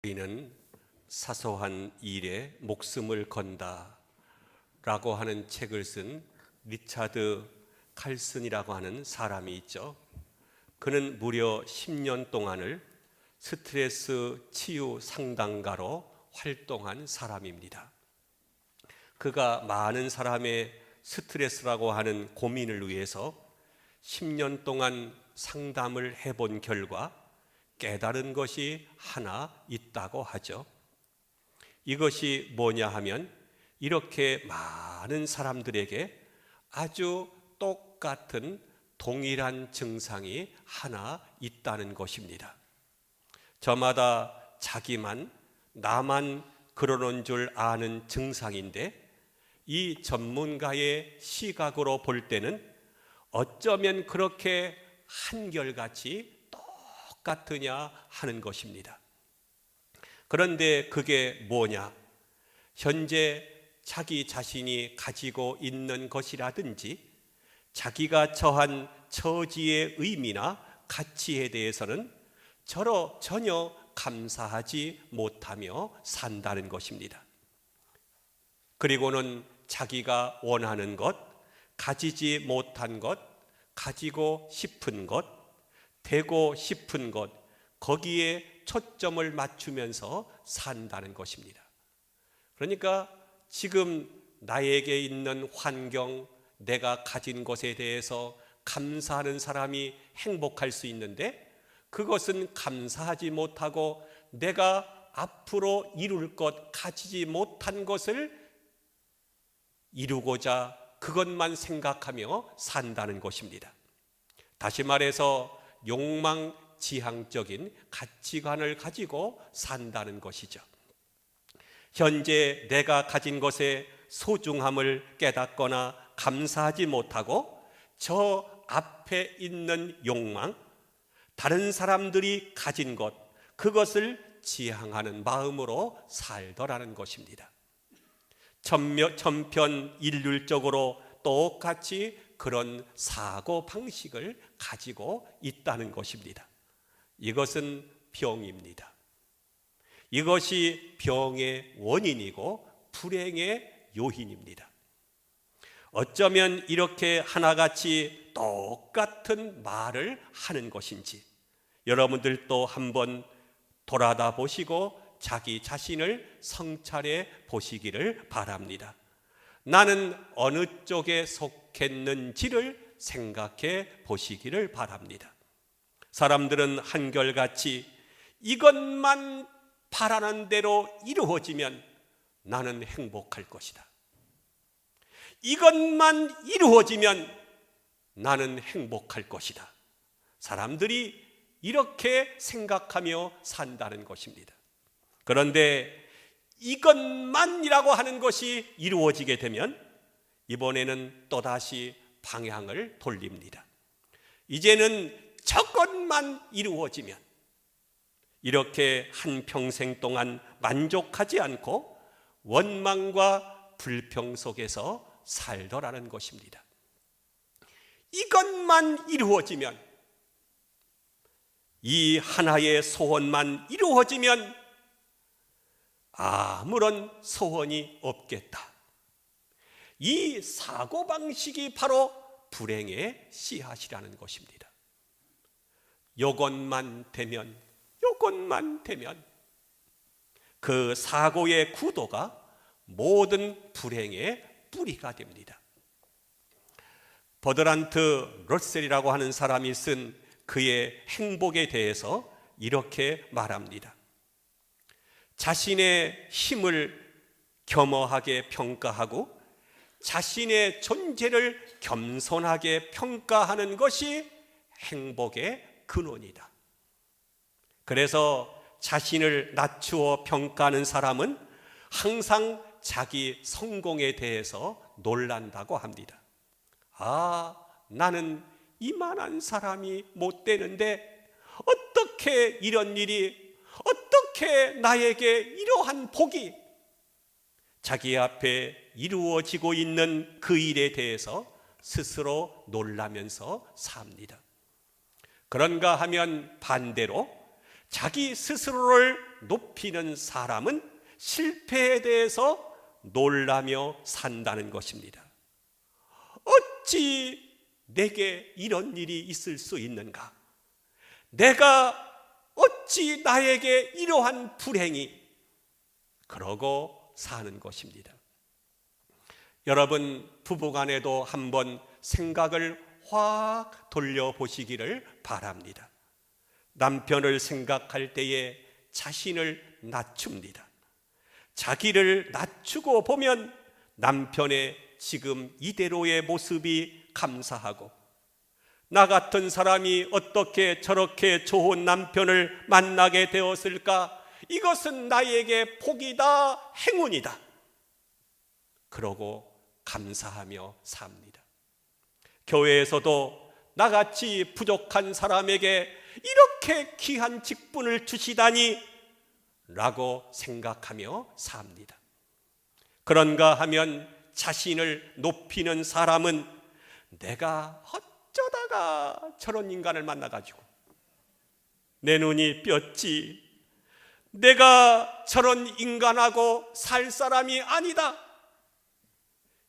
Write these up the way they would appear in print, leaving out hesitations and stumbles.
우리는 사소한 일에 목숨을 건다 라고 하는 책을 쓴 리차드 칼슨이라고 하는 사람이 있죠. 그는 무려 10년 동안을 스트레스 치유 상담가로 활동한 사람입니다. 그가 많은 사람의 스트레스라고 하는 고민을 위해서 10년 동안 상담을 해본 결과 깨달은 것이 하나 있다고 하죠. 이것이 뭐냐 하면 이렇게 많은 사람들에게 아주 똑같은 동일한 증상이 하나 있다는 것입니다. 저마다 자기만 나만 그러는 줄 아는 증상인데 이 전문가의 시각으로 볼 때는 어쩌면 그렇게 한결같이 똑같으냐 하는 것입니다. 그런데 그게 뭐냐? 현재 자기 자신이 가지고 있는 것이라든지 자기가 처한 처지의 의미나 가치에 대해서는 전혀 감사하지 못하며 산다는 것입니다. 그리고는 자기가 원하는 것, 가지지 못한 것, 가지고 싶은 것, 되고 싶은 것, 거기에 초점을 맞추면서 산다는 것입니다. 그러니까 지금 나에게 있는 환경, 내가 가진 것에 대해서 감사하는 사람이 행복할 수 있는데 그것은 감사하지 못하고 내가 앞으로 이룰 것, 가지지 못한 것을 이루고자 그것만 생각하며 산다는 것입니다. 다시 말해서 욕망지향적인 가치관을 가지고 산다는 것이죠. 현재 내가 가진 것의 소중함을 깨닫거나 감사하지 못하고 저 앞에 있는 욕망, 다른 사람들이 가진 것, 그것을 지향하는 마음으로 살더라는 것입니다. 천편일률적으로 똑같이 그런 사고 방식을 가지고 있다는 것입니다. 이것은 병입니다. 이것이 병의 원인이고 불행의 요인입니다. 어쩌면 이렇게 하나같이 똑같은 말을 하는 것인지 여러분들도 한번 돌아다 보시고 자기 자신을 성찰해 보시기를 바랍니다. 나는 어느 쪽에 속했는지를 생각해 보시기를 바랍니다. 사람들은 한결같이 이것만 바라는 대로 이루어지면 나는 행복할 것이다. 이것만 이루어지면 나는 행복할 것이다. 사람들이 이렇게 생각하며 산다는 것입니다. 그런데 이것만이라고 하는 것이 이루어지게 되면 이번에는 또다시 방향을 돌립니다. 이제는 저것만 이루어지면 이렇게 한평생 동안 만족하지 않고 원망과 불평 속에서 살더라는 것입니다. 이것만 이루어지면, 이 하나의 소원만 이루어지면 아무런 소원이 없겠다. 이 사고방식이 바로 불행의 씨앗이라는 것입니다. 요것만 되면 그 사고의 구도가 모든 불행의 뿌리가 됩니다. 버드란트 러셀이라고 하는 사람이 쓴 그의 행복에 대해서 이렇게 말합니다. 자신의 힘을 겸허하게 평가하고 자신의 존재를 겸손하게 평가하는 것이 행복의 근원이다. 그래서 자신을 낮추어 평가하는 사람은 항상 자기 성공에 대해서 놀란다고 합니다. 나는 이만한 사람이 못 되는데 어떻게 이런 일이, 어떻게 나에게 이러한 복이 자기 앞에 이루어지고 있는 그 일에 대해서 스스로 놀라면서 삽니다. 그런가 하면 반대로 자기 스스로를 높이는 사람은 실패에 대해서 놀라며 산다는 것입니다. 어찌 내게 이런 일이 있을 수 있는가? 내가 어찌 나에게 이러한 불행이? 그러고 사는 것입니다. 여러분, 부부간에도 한번 생각을 확 돌려보시기를 바랍니다. 남편을 생각할 때에 자신을 낮춥니다. 자기를 낮추고 보면 남편의 지금 이대로의 모습이 감사하고, 나 같은 사람이 어떻게 저렇게 좋은 남편을 만나게 되었을까? 이것은 나에게 복이다, 행운이다. 그러고 감사하며 삽니다. 교회에서도 나같이 부족한 사람에게 이렇게 귀한 직분을 주시다니 라고 생각하며 삽니다. 그런가 하면 자신을 높이는 사람은 내가 어쩌다가 저런 인간을 만나가지고 내 눈이 뼈지, 내가 저런 인간하고 살 사람이 아니다.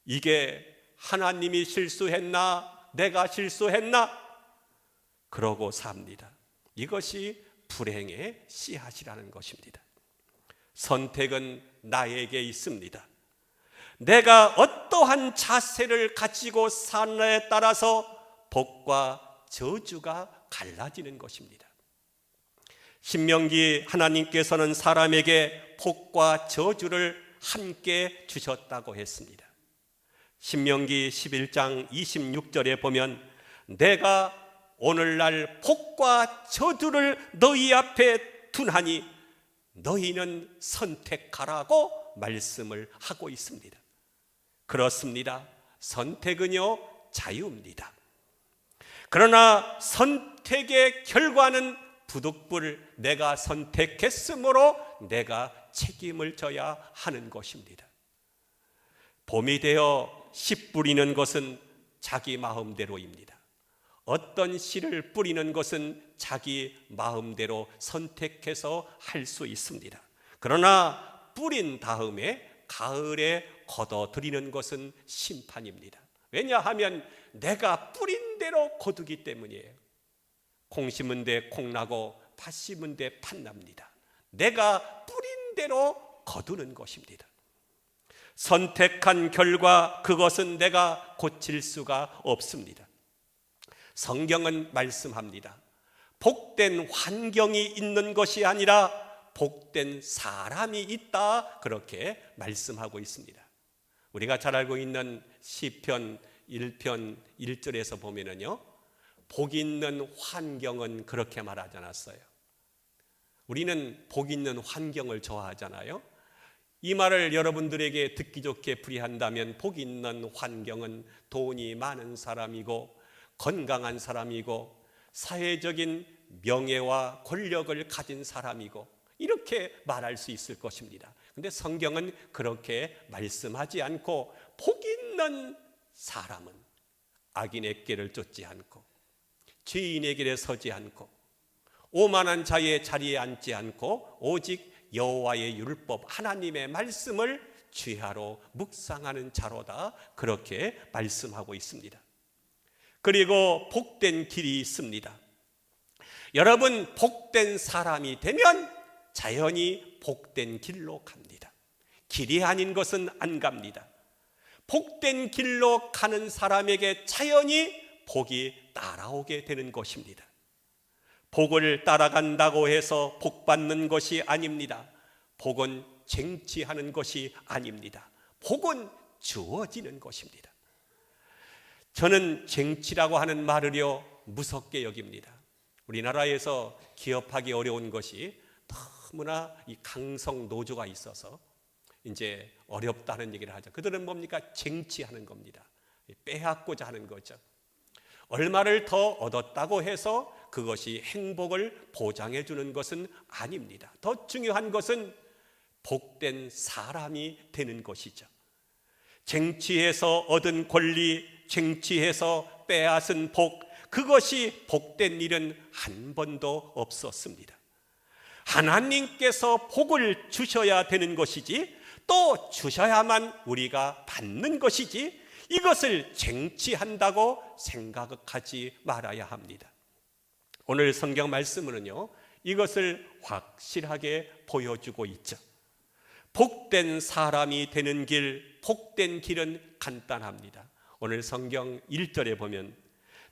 이게 하나님이 실수했나? 내가 실수했나? 그러고 삽니다. 이것이 불행의 씨앗이라는 것입니다. 선택은 나에게 있습니다. 내가 어떠한 자세를 가지고 사느냐에 따라서 복과 저주가 갈라지는 것입니다. 신명기 하나님께서는 사람에게 복과 저주를 함께 주셨다고 했습니다. 신명기 11장 26절에 보면 내가 오늘날 복과 저주를 너희 앞에 두나니 너희는 선택하라고 말씀을 하고 있습니다. 그렇습니다. 선택은요, 자유입니다. 그러나 선택의 결과는 부득불 내가 선택했으므로 내가 책임을 져야 하는 것입니다. 봄이 되어 씨 뿌리는 것은 자기 마음대로입니다. 어떤 씨를 뿌리는 것은 자기 마음대로 선택해서 할 수 있습니다. 그러나 뿌린 다음에 가을에 걷어들이는 것은 심판입니다. 왜냐하면 내가 뿌린 대로 거두기 때문이에요. 콩 심은 데 콩 나고 팥 심은 데 팥 납니다. 내가 뿌린 대로 거두는 것입니다. 선택한 결과 그것은 내가 고칠 수가 없습니다. 성경은 말씀합니다. 복된 환경이 있는 것이 아니라 복된 사람이 있다, 그렇게 말씀하고 있습니다. 우리가 잘 알고 있는 시편 1편 1절에서 보면은요, 복 있는 환경은 그렇게 말하지 않았어요. 우리는 복 있는 환경을 좋아하잖아요. 이 말을 여러분들에게 듣기 좋게 풀이한다면 복 있는 환경은 돈이 많은 사람이고 건강한 사람이고 사회적인 명예와 권력을 가진 사람이고 이렇게 말할 수 있을 것입니다. 그런데 성경은 그렇게 말씀하지 않고 복 있는 사람은 악인의 길을 쫓지 않고 죄인의 길에 서지 않고 오만한 자의 자리에 앉지 않고 오직 여호와의 율법 하나님의 말씀을 주야로 묵상하는 자로다, 그렇게 말씀하고 있습니다. 그리고 복된 길이 있습니다. 여러분, 복된 사람이 되면 자연히 복된 길로 갑니다. 길이 아닌 것은 안 갑니다. 복된 길로 가는 사람에게 자연히 복이 따라오게 되는 것입니다. 복을 따라간다고 해서 복 받는 것이 아닙니다. 복은 쟁취하는 것이 아닙니다. 복은 주어지는 것입니다. 저는 쟁취라고 하는 말을요, 무섭게 여깁니다. 우리나라에서 기업하기 어려운 것이 너무나 이 강성 노조가 있어서 이제 어렵다는 얘기를 하죠. 그들은 뭡니까? 쟁취하는 겁니다. 빼앗고자 하는 거죠. 얼마를 더 얻었다고 해서 그것이 행복을 보장해 주는 것은 아닙니다. 더 중요한 것은 복된 사람이 되는 것이죠. 쟁취해서 얻은 권리, 쟁취해서 빼앗은 복, 그것이 복된 일은 한 번도 없었습니다. 하나님께서 복을 주셔야 되는 것이지, 또 주셔야만 우리가 받는 것이지, 이것을 쟁취한다고 생각하지 말아야 합니다. 오늘 성경 말씀은요, 이것을 확실하게 보여주고 있죠. 복된 사람이 되는 길, 복된 길은 간단합니다. 오늘 성경 1절에 보면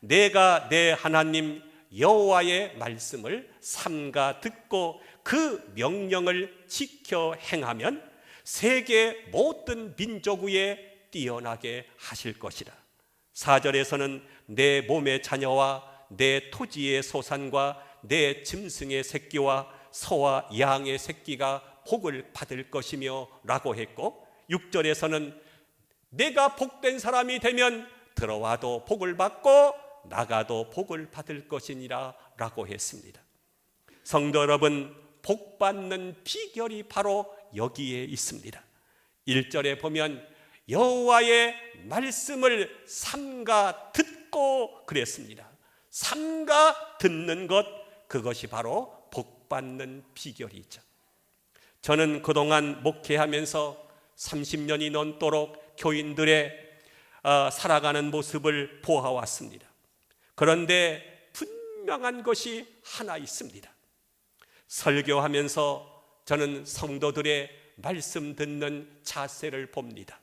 내가 내 하나님 여호와의 말씀을 삼가 듣고 그 명령을 지켜 행하면 세계 모든 민족 위에 뛰어나게 하실 것이라. 4절에서는 내 몸의 자녀와 내 토지의 소산과 내 짐승의 새끼와 소와 양의 새끼가 복을 받을 것이며 라고 했고, 6절에서는 내가 복된 사람이 되면 들어와도 복을 받고 나가도 복을 받을 것이니라 라고 했습니다. 성도 여러분, 복 받는 비결이 바로 여기에 있습니다. 1절에 보면 여호와의 말씀을 삼가 듣고 그랬습니다. 삼가 듣는 것, 그것이 바로 복 받는 비결이죠. 저는 그동안 목회하면서 30년이 넘도록 교인들의 살아가는 모습을 보아왔습니다. 그런데 분명한 것이 하나 있습니다. 설교하면서 저는 성도들의 말씀 듣는 자세를 봅니다.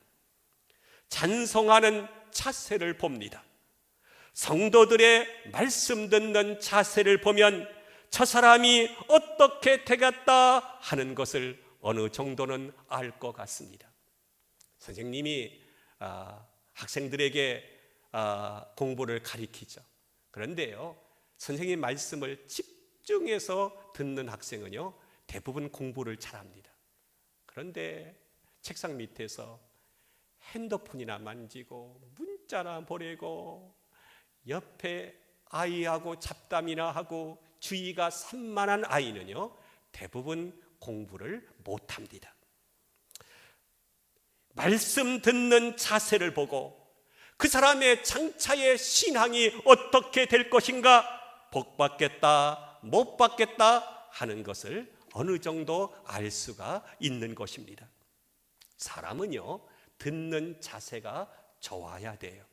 찬송하는 자세를 봅니다. 성도들의 말씀 듣는 자세를 보면 저 사람이 어떻게 되겠다 하는 것을 어느 정도는 알 것 같습니다. 선생님이 학생들에게 공부를 가르치죠. 그런데요, 선생님 말씀을 집중해서 듣는 학생은요, 대부분 공부를 잘합니다. 그런데 책상 밑에서 핸드폰이나 만지고 문자나 보내고 옆에 아이하고 잡담이나 하고 주의가 산만한 아이는요, 대부분 공부를 못합니다. 말씀 듣는 자세를 보고 그 사람의 장차의 신앙이 어떻게 될 것인가, 복 받겠다 못 받겠다 하는 것을 어느 정도 알 수가 있는 것입니다. 사람은요, 듣는 자세가 좋아야 돼요.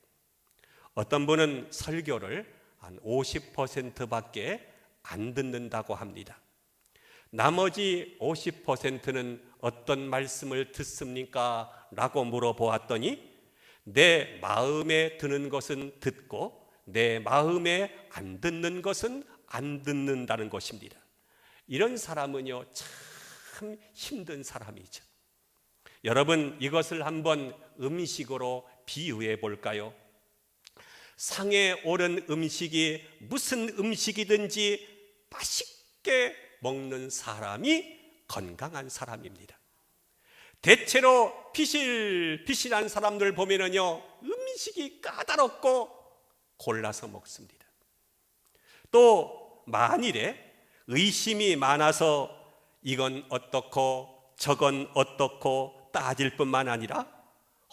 어떤 분은 설교를 한 50%밖에 안 듣는다고 합니다. 나머지 50%는 어떤 말씀을 듣습니까? 라고 물어보았더니 내 마음에 드는 것은 듣고 내 마음에 안 듣는 것은 안 듣는다는 것입니다. 이런 사람은요, 참 힘든 사람이죠. 여러분, 이것을 한번 음식으로 비유해 볼까요? 상에 오른 음식이 무슨 음식이든지 맛있게 먹는 사람이 건강한 사람입니다. 대체로 피실피실한 사람들 보면은요, 음식이 까다롭고 골라서 먹습니다. 또 만일에 의심이 많아서 이건 어떻고 저건 어떻고 따질 뿐만 아니라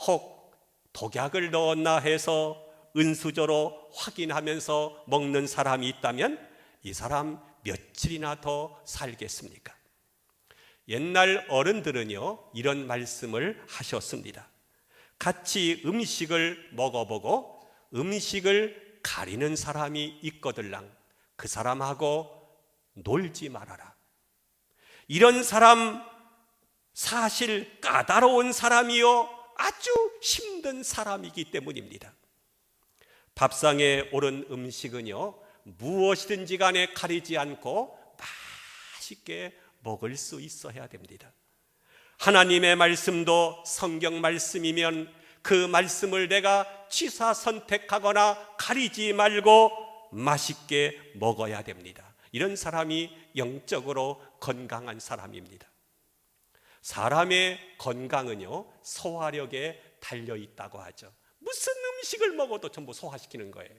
혹 독약을 넣었나 해서 은수저로 확인하면서 먹는 사람이 있다면 이 사람 며칠이나 더 살겠습니까? 옛날 어른들은요, 이런 말씀을 하셨습니다. 같이 음식을 먹어보고 음식을 가리는 사람이 있거들랑 그 사람하고 놀지 말아라. 이런 사람 사실 까다로운 사람이요, 아주 힘든 사람이기 때문입니다. 밥상에 오른 음식은요, 무엇이든지 간에 가리지 않고 맛있게 먹을 수 있어야 됩니다. 하나님의 말씀도 성경 말씀이면 그 말씀을 내가 취사 선택하거나 가리지 말고 맛있게 먹어야 됩니다. 이런 사람이 영적으로 건강한 사람입니다. 사람의 건강은요, 소화력에 달려 있다고 하죠. 무슨 음식을 먹어도 전부 소화시키는 거예요.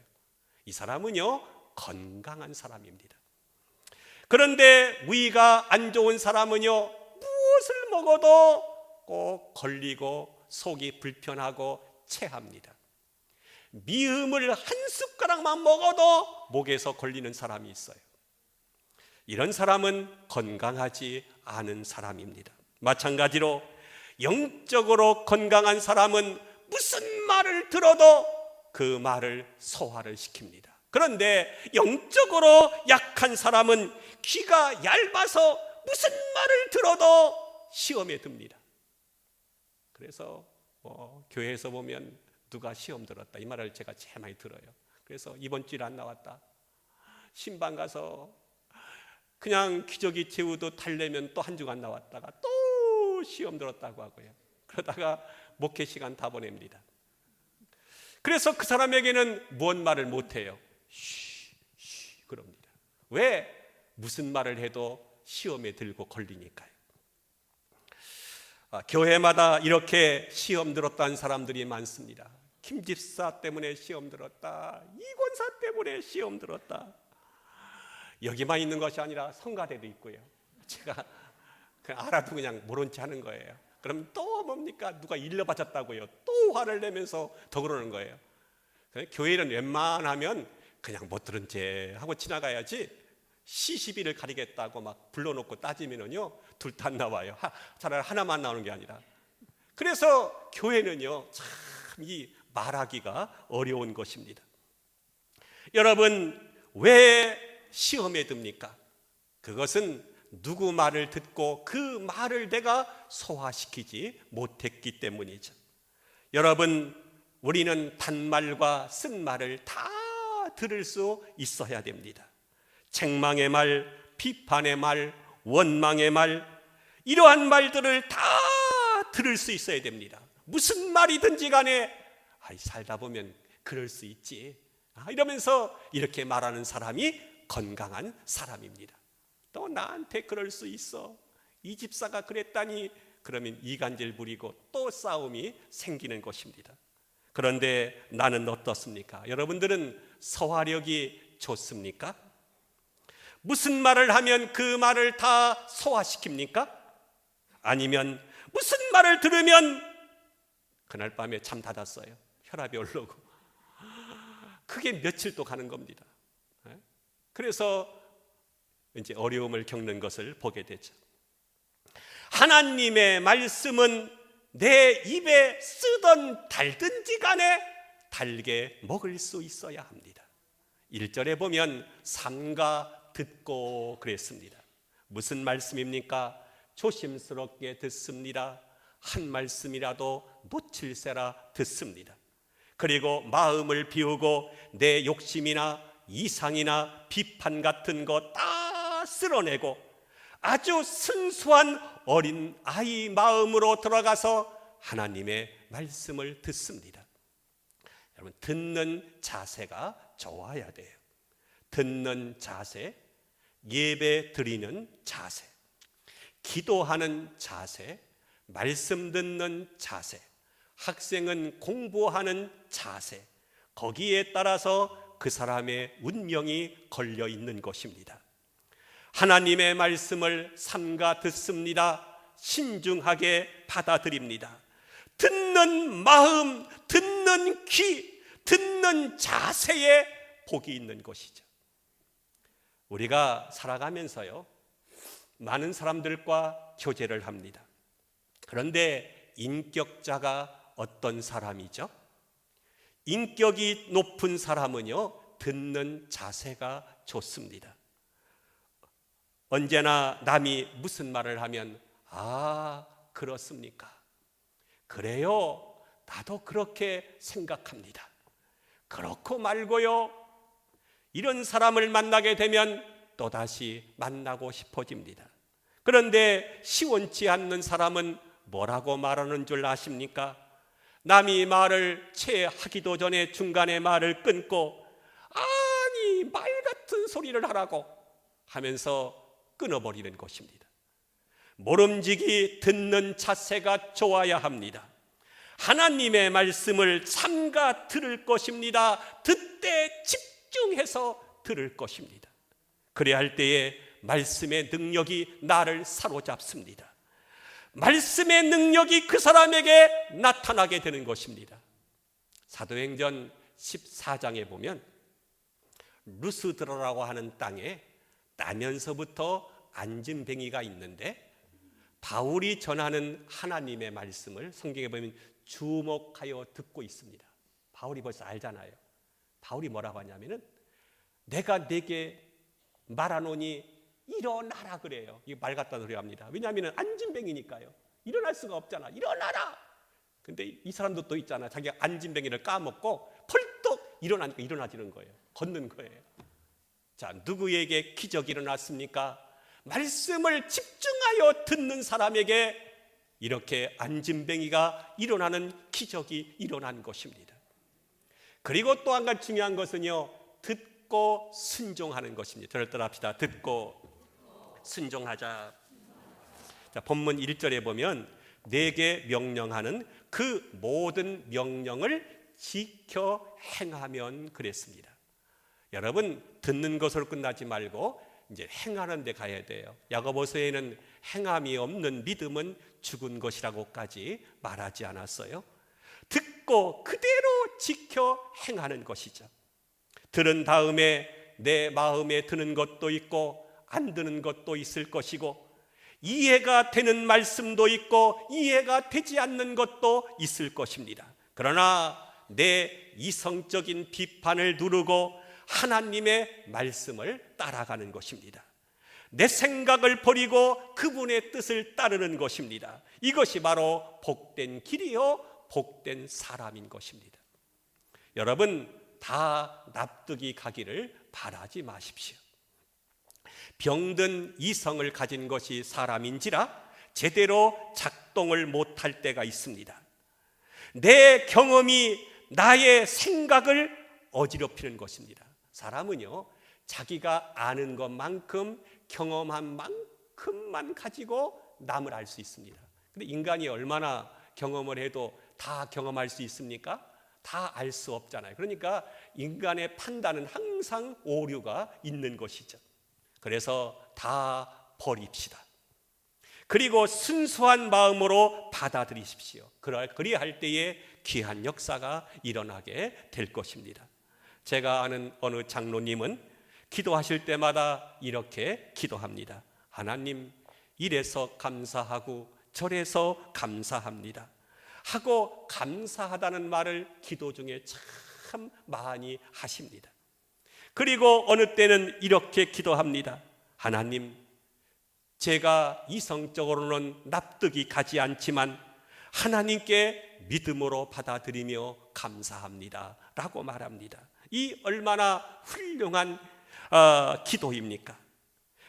이 사람은요, 건강한 사람입니다. 그런데 위가 안 좋은 사람은요, 무엇을 먹어도 꼭 걸리고 속이 불편하고 체합니다. 미음을 한 숟가락만 먹어도 목에서 걸리는 사람이 있어요. 이런 사람은 건강하지 않은 사람입니다. 마찬가지로 영적으로 건강한 사람은 무슨 말을 들어도 그 말을 소화를 시킵니다. 그런데 영적으로 약한 사람은 귀가 얇아서 무슨 말을 들어도 시험에 듭니다. 그래서 교회에서 보면 누가 시험 들었다 이 말을 제가 제일 많이 들어요. 그래서 이번 주일 안 나왔다, 신방 가서 그냥 기저귀 채우도 달래면 또 한 주간 나왔다가 또 시험 들었다고 하고요. 그러다가 목회 시간 다 보냅니다. 그래서 그 사람에게는 무언 말을 못해요. 쉬 그럽니다. 왜? 무슨 말을 해도 시험에 들고 걸리니까요. 교회마다 이렇게 시험 들었다는 사람들이 많습니다. 김 집사 때문에 시험 들었다, 이 권사 때문에 시험 들었다. 여기만 있는 것이 아니라 성가대도 있고요. 제가 알아도 그냥 모른 체 하는 거예요. 그럼 또 뭡니까? 누가 일러바쳤다고요. 또 화를 내면서 더 그러는 거예요. 교회는 웬만하면 그냥 못 들은 채 하고 지나가야지, 시시비를 가리겠다고 막 불러놓고 따지면은요, 둘 다 안 나와요. 차라리 하나만 나오는 게 아니라. 그래서 교회는요, 참 이 말하기가 어려운 것입니다. 여러분, 왜 시험에 듭니까? 그것은 누구 말을 듣고 그 말을 내가 소화시키지 못했기 때문이죠. 여러분, 우리는 단말과 쓴말을 다 들을 수 있어야 됩니다. 책망의 말, 비판의 말, 원망의 말, 이러한 말들을 다 들을 수 있어야 됩니다. 무슨 말이든지 간에 살다 보면 그럴 수 있지, 이러면서 이렇게 말하는 사람이 건강한 사람입니다. 또 나한테 그럴 수 있어, 이 집사가 그랬다니, 그러면 이간질 부리고 또 싸움이 생기는 것입니다. 그런데 나는 어떻습니까? 여러분들은 소화력이 좋습니까? 무슨 말을 하면 그 말을 다 소화시킵니까? 아니면 무슨 말을 들으면 그날 밤에 잠 닫았어요, 혈압이 오르고, 그게 며칠 또 가는 겁니다. 그래서 이제 어려움을 겪는 것을 보게 되죠. 하나님의 말씀은 내 입에 쓰던 달든지 간에 달게 먹을 수 있어야 합니다. 1절에 보면 삼가 듣고 그랬습니다. 무슨 말씀입니까? 조심스럽게 듣습니다. 한 말씀이라도 놓칠세라 듣습니다. 그리고 마음을 비우고 내 욕심이나 이상이나 비판 같은 거 다 쓸어내고 아주 순수한 어린 아이 마음으로 들어가서 하나님의 말씀을 듣습니다. 여러분, 듣는 자세가 좋아야 돼요. 듣는 자세, 예배 드리는 자세, 기도하는 자세, 말씀 듣는 자세, 학생은 공부하는 자세, 거기에 따라서 그 사람의 운명이 걸려 있는 것입니다. 하나님의 말씀을 삼가 듣습니다. 신중하게 받아들입니다. 듣는 마음, 듣는 귀, 듣는 자세에 복이 있는 것이죠. 우리가 살아가면서요, 많은 사람들과 교제를 합니다. 그런데 인격자가 어떤 사람이죠? 인격이 높은 사람은요, 듣는 자세가 좋습니다. 언제나 남이 무슨 말을 하면 그렇습니까? 그래요, 나도 그렇게 생각합니다. 그렇고 말고요. 이런 사람을 만나게 되면 또다시 만나고 싶어집니다. 그런데 시원치 않는 사람은 뭐라고 말하는 줄 아십니까? 남이 말을 채 하기도 전에 중간에 말을 끊고 아니 말 같은 소리를 하라고 하면서 끊어버리는 것입니다. 모름지기 듣는 자세가 좋아야 합니다. 하나님의 말씀을 삼가 들을 것입니다. 듣되 집중해서 들을 것입니다. 그래야 할 때에 말씀의 능력이 나를 사로잡습니다. 말씀의 능력이 그 사람에게 나타나게 되는 것입니다. 사도행전 14장에 보면 루스드라라고 하는 땅에 나면서부터 안진뱅이가 있는데, 바울이 전하는 하나님의 말씀을 성경에 보면 주목하여 듣고 있습니다. 바울이 벌써 알잖아요. 바울이 뭐라고 하냐면은, 내가 네게 말하노니 일어나라 그래요. 이거 말 같다 소리 합니다. 왜냐하면 안진뱅이니까요. 일어날 수가 없잖아. 일어나라. 근데 이 사람도 또 있잖아. 자기가 안진뱅이를 까먹고 펄떡 일어나니까 일어나지는 거예요. 걷는 거예요. 자, 누구에게 기적이 일어났습니까? 말씀을 집중하여 듣는 사람에게 이렇게 안진뱅이가 일어나는 기적이 일어난 것입니다. 그리고 또 한 가지 중요한 것은요, 듣고 순종하는 것입니다. 저를 따라합시다. 듣고 순종하자. 자, 본문 1절에 보면 내게 명령하는 그 모든 명령을 지켜 행하면 그랬습니다. 여러분, 듣는 것으로 끝나지 말고 이제 행하는 데 가야 돼요. 야고보서에는 행함이 없는 믿음은 죽은 것이라고까지 말하지 않았어요. 듣고 그대로 지켜 행하는 것이죠. 들은 다음에 내 마음에 드는 것도 있고 안 드는 것도 있을 것이고, 이해가 되는 말씀도 있고 이해가 되지 않는 것도 있을 것입니다. 그러나 내 이성적인 비판을 누르고 하나님의 말씀을 따라가는 것입니다. 내 생각을 버리고 그분의 뜻을 따르는 것입니다. 이것이 바로 복된 길이요 복된 사람인 것입니다. 여러분, 다 납득이 가기를 바라지 마십시오. 병든 이성을 가진 것이 사람인지라 제대로 작동을 못할 때가 있습니다. 내 경험이 나의 생각을 어지럽히는 것입니다. 사람은요, 자기가 아는 것만큼 경험한 만큼만 가지고 남을 알 수 있습니다. 근데 인간이 얼마나 경험을 해도 다 경험할 수 있습니까? 다 알 수 없잖아요. 그러니까 인간의 판단은 항상 오류가 있는 것이죠. 그래서 다 버립시다. 그리고 순수한 마음으로 받아들이십시오. 그리할 때에 귀한 역사가 일어나게 될 것입니다. 제가 아는 어느 장로님은 기도하실 때마다 이렇게 기도합니다. 하나님, 이래서 감사하고 저래서 감사합니다 하고 감사하다는 말을 기도 중에 참 많이 하십니다. 그리고 어느 때는 이렇게 기도합니다. 하나님, 제가 이성적으로는 납득이 가지 않지만 하나님께 믿음으로 받아들이며 감사합니다 라고 말합니다. 이 얼마나 훌륭한 기도입니까?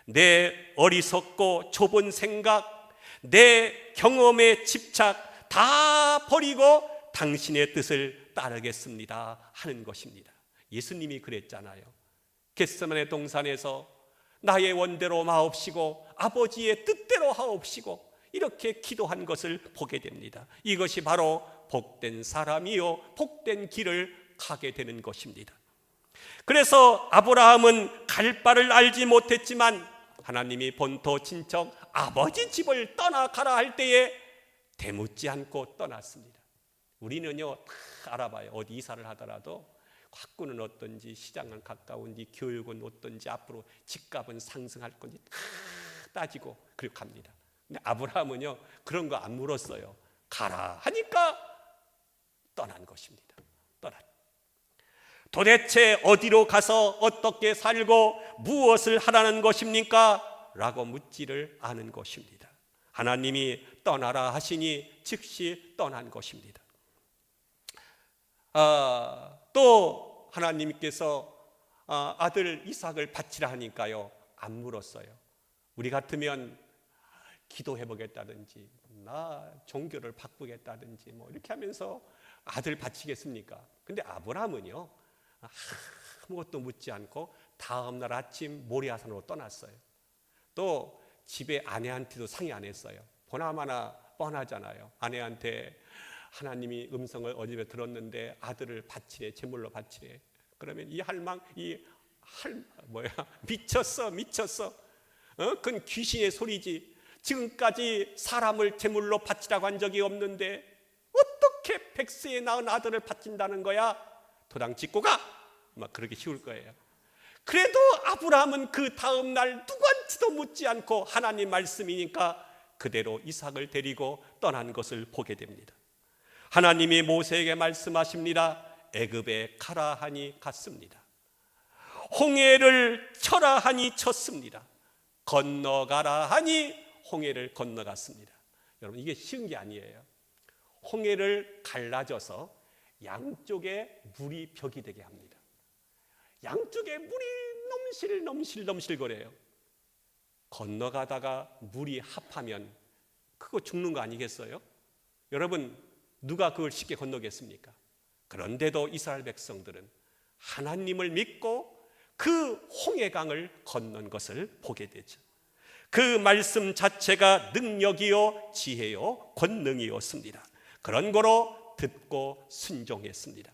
내 어리석고 좁은 생각, 내 경험에 집착 다 버리고 당신의 뜻을 따르겠습니다 하는 것입니다. 예수님이 그랬잖아요. 겟세마네 동산에서 나의 원대로 마옵시고 아버지의 뜻대로 하옵시고 이렇게 기도한 것을 보게 됩니다. 이것이 바로 복된 사람이요 복된 길을 가게 되는 것입니다. 그래서 아브라함은 갈 바를 알지 못했지만 하나님이 본토 친척 아버지 집을 떠나가라 할 때에 대묻지 않고 떠났습니다. 우리는요 다 알아봐요. 어디 이사를 하더라도 학군은 어떤지, 시장은 가까운지, 교육은 어떤지, 앞으로 집값은 상승할 건지 다 따지고 그리고 갑니다. 근데 아브라함은요 그런 거 안 물었어요. 가라 하니까 떠난 것입니다. 도대체 어디로 가서 어떻게 살고 무엇을 하라는 것입니까? 라고 묻지를 않은 것입니다. 하나님이 떠나라 하시니 즉시 떠난 것입니다. 또 하나님께서 아들 이삭을 바치라 하니까요 안 물었어요. 우리 같으면 기도해 보겠다든지 나 종교를 바꾸겠다든지 뭐 이렇게 하면서 아들 바치겠습니까? 근데 아브라함은요 아무것도 묻지 않고 다음날 아침 모리아산으로 떠났어요. 또 집에 아내한테도 상의 안 했어요. 보나마나 뻔하잖아요. 아내한테 하나님이 음성을 어디에 들었는데 아들을 바치래, 제물로 바치래. 그러면 이 할망, 미쳤어. 그건 귀신의 소리지. 지금까지 사람을 제물로 바치라고 한 적이 없는데 어떻게 백세에 낳은 아들을 바친다는 거야? 도당 짓고 가! 막 그렇게 쉬울 거예요. 그래도 아브라함은 그 다음 날 누구한테도 묻지 않고 하나님 말씀이니까 그대로 이삭을 데리고 떠난 것을 보게 됩니다. 하나님이 모세에게 말씀하십니다. 애굽에 가라 하니 갔습니다. 홍해를 쳐라 하니 쳤습니다. 건너가라 하니 홍해를 건너갔습니다. 여러분, 이게 쉬운 게 아니에요. 홍해를 갈라져서 양쪽에 물이 벽이 되게 합니다. 양쪽에 물이 넘실넘실거려요. 건너가다가 물이 합하면 그거 죽는 거 아니겠어요? 여러분, 누가 그걸 쉽게 건너겠습니까? 그런데도 이스라엘 백성들은 하나님을 믿고 그 홍해강을 건넌 것을 보게 되죠. 그 말씀 자체가 능력이요 지혜요 권능이었습니다. 그런 거로 듣고 순종했습니다.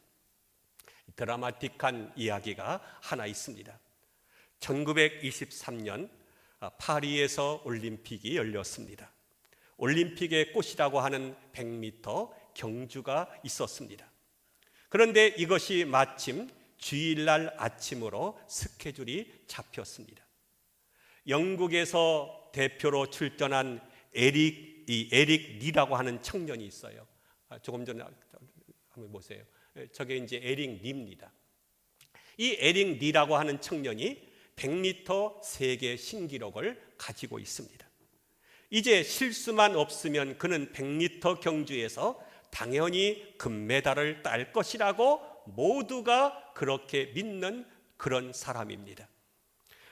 드라마틱한 이야기가 하나 있습니다. 1923년 파리에서 올림픽이 열렸습니다. 올림픽의 꽃이라고 하는 100m 경주가 있었습니다. 그런데 이것이 마침 주일날 아침으로 스케줄이 잡혔습니다. 영국에서 대표로 출전한 에릭 리라고 하는 청년이 있어요. 조금 전에 한번 보세요. 저게 이제 에릭 리입니다. 이 에릭 리라고 하는 청년이 100m 세계 신기록을 가지고 있습니다. 이제 실수만 없으면 그는 100m 경주에서 당연히 금메달을 딸 것이라고 모두가 그렇게 믿는 그런 사람입니다.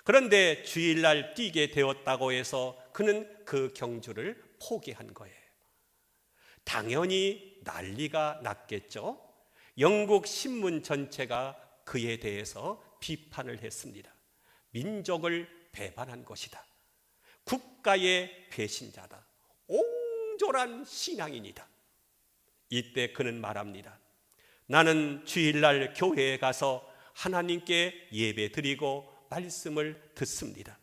그런데 주일날 뛰게 되었다고 해서 그는 그 경주를 포기한 거예요. 당연히 난리가 났겠죠. 영국 신문 전체가 그에 대해서 비판을 했습니다. 민족을 배반한 것이다. 국가의 배신자다. 옹졸한 신앙인이다. 이때 그는 말합니다. 나는 주일날 교회에 가서 하나님께 예배 드리고 말씀을 듣습니다.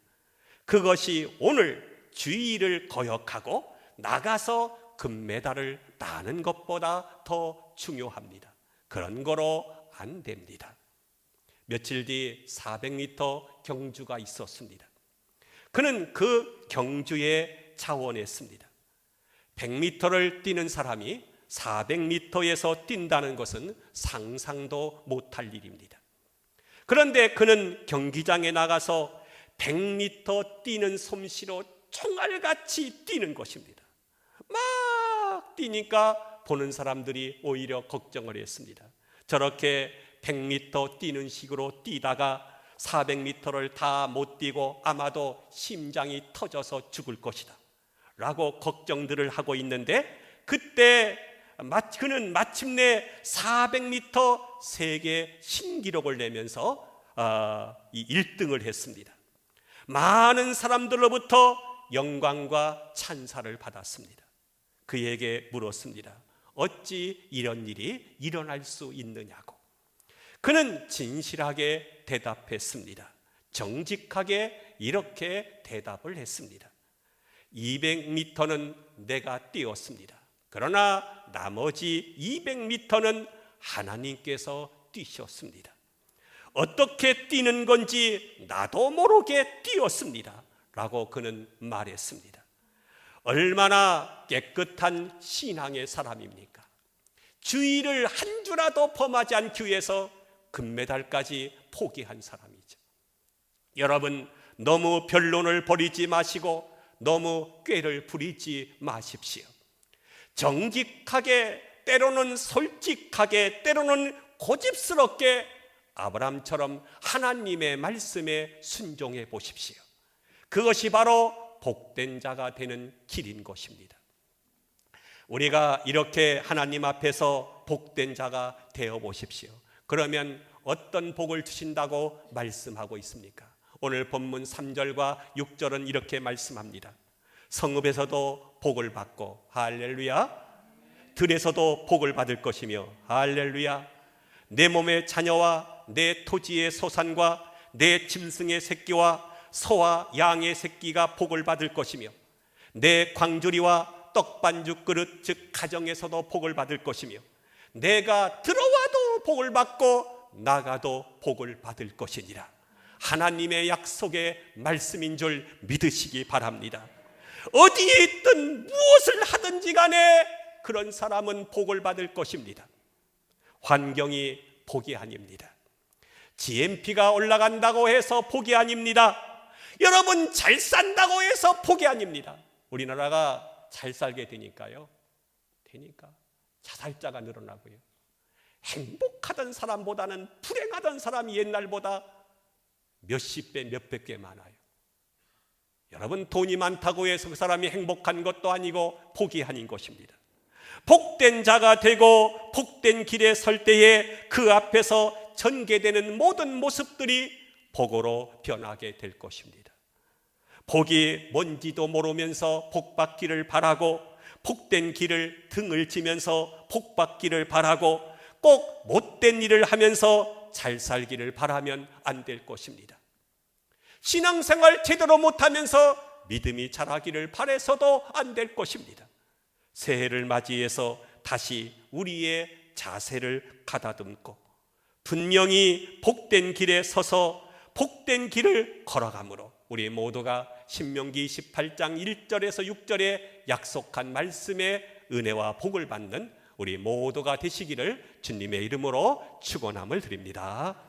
그것이 오늘 주일을 거역하고 나가서 금메달을 따는 것보다 더 중요합니다. 그런 거로 안 됩니다. 며칠 뒤 400m 경주가 있었습니다. 그는 그 경주에 자원했습니다. 100m를 뛰는 사람이 400m에서 뛴다는 것은 상상도 못할 일입니다. 그런데 그는 경기장에 나가서 100m 뛰는 솜씨로 총알같이 뛰는 것입니다. 막 뛰니까 보는 사람들이 오히려 걱정을 했습니다. 저렇게 100m 뛰는 식으로 뛰다가 400m를 다 못 뛰고 아마도 심장이 터져서 죽을 것이다 라고 걱정들을 하고 있는데, 그때 그는 마침내 400m 세계 신기록을 내면서 1등을 했습니다. 많은 사람들로부터 영광과 찬사를 받았습니다. 그에게 물었습니다. 어찌 이런 일이 일어날 수 있느냐고. 그는 진실하게 대답했습니다. 정직하게 이렇게 대답을 했습니다. 200m는 내가 뛰었습니다. 그러나 나머지 200m는 하나님께서 뛰셨습니다. 어떻게 뛰는 건지 나도 모르게 뛰었습니다 라고 그는 말했습니다. 얼마나 깨끗한 신앙의 사람입니까? 주의를 한 주라도 범하지 않기 위해서 금메달까지 포기한 사람이죠. 여러분, 너무 변론을 벌이지 마시고 너무 꾀를 부리지 마십시오. 정직하게, 때로는 솔직하게, 때로는 고집스럽게 아브라함처럼 하나님의 말씀에 순종해 보십시오. 그것이 바로 복된 자가 되는 길인 것입니다. 우리가 이렇게 하나님 앞에서 복된 자가 되어 보십시오. 그러면 어떤 복을 주신다고 말씀하고 있습니까? 오늘 본문 3절과 6절은 이렇게 말씀합니다. 성읍에서도 복을 받고 할렐루야, 들에서도 복을 받을 것이며 할렐루야, 내 몸의 자녀와 내 토지의 소산과 내 짐승의 새끼와 소와 양의 새끼가 복을 받을 것이며 내 광주리와 떡반죽 그릇 즉 가정에서도 복을 받을 것이며 내가 들어와도 복을 받고 나가도 복을 받을 것이니라. 하나님의 약속의 말씀인 줄 믿으시기 바랍니다. 어디에 있든 무엇을 하든지 간에 그런 사람은 복을 받을 것입니다. 환경이 복이 아닙니다. GNP가 올라간다고 해서 복이 아닙니다. 여러분, 잘 산다고 해서 복이 아닙니다. 우리나라가 잘 살게 되니까 자살자가 늘어나고요. 행복하던 사람보다는 불행하던 사람이 옛날보다 몇십 배, 몇백 배 많아요. 여러분, 돈이 많다고 해서 그 사람이 행복한 것도 아니고 복이 아닌 것입니다. 복된 자가 되고 복된 길에 설 때에 그 앞에서 전개되는 모든 모습들이 복으로 변하게 될 것입니다. 복이 뭔지도 모르면서 복 받기를 바라고, 복된 길을 등을 지면서 복 받기를 바라고, 꼭 못된 일을 하면서 잘 살기를 바라면 안 될 것입니다. 신앙생활 제대로 못하면서 믿음이 자라기를 바라서도 안 될 것입니다. 새해를 맞이해서 다시 우리의 자세를 가다듬고 분명히 복된 길에 서서 복된 길을 걸어가므로 우리 모두가 신명기 18장 1절에서 6절에 약속한 말씀의 은혜와 복을 받는 우리 모두가 되시기를 주님의 이름으로 축원함을 드립니다.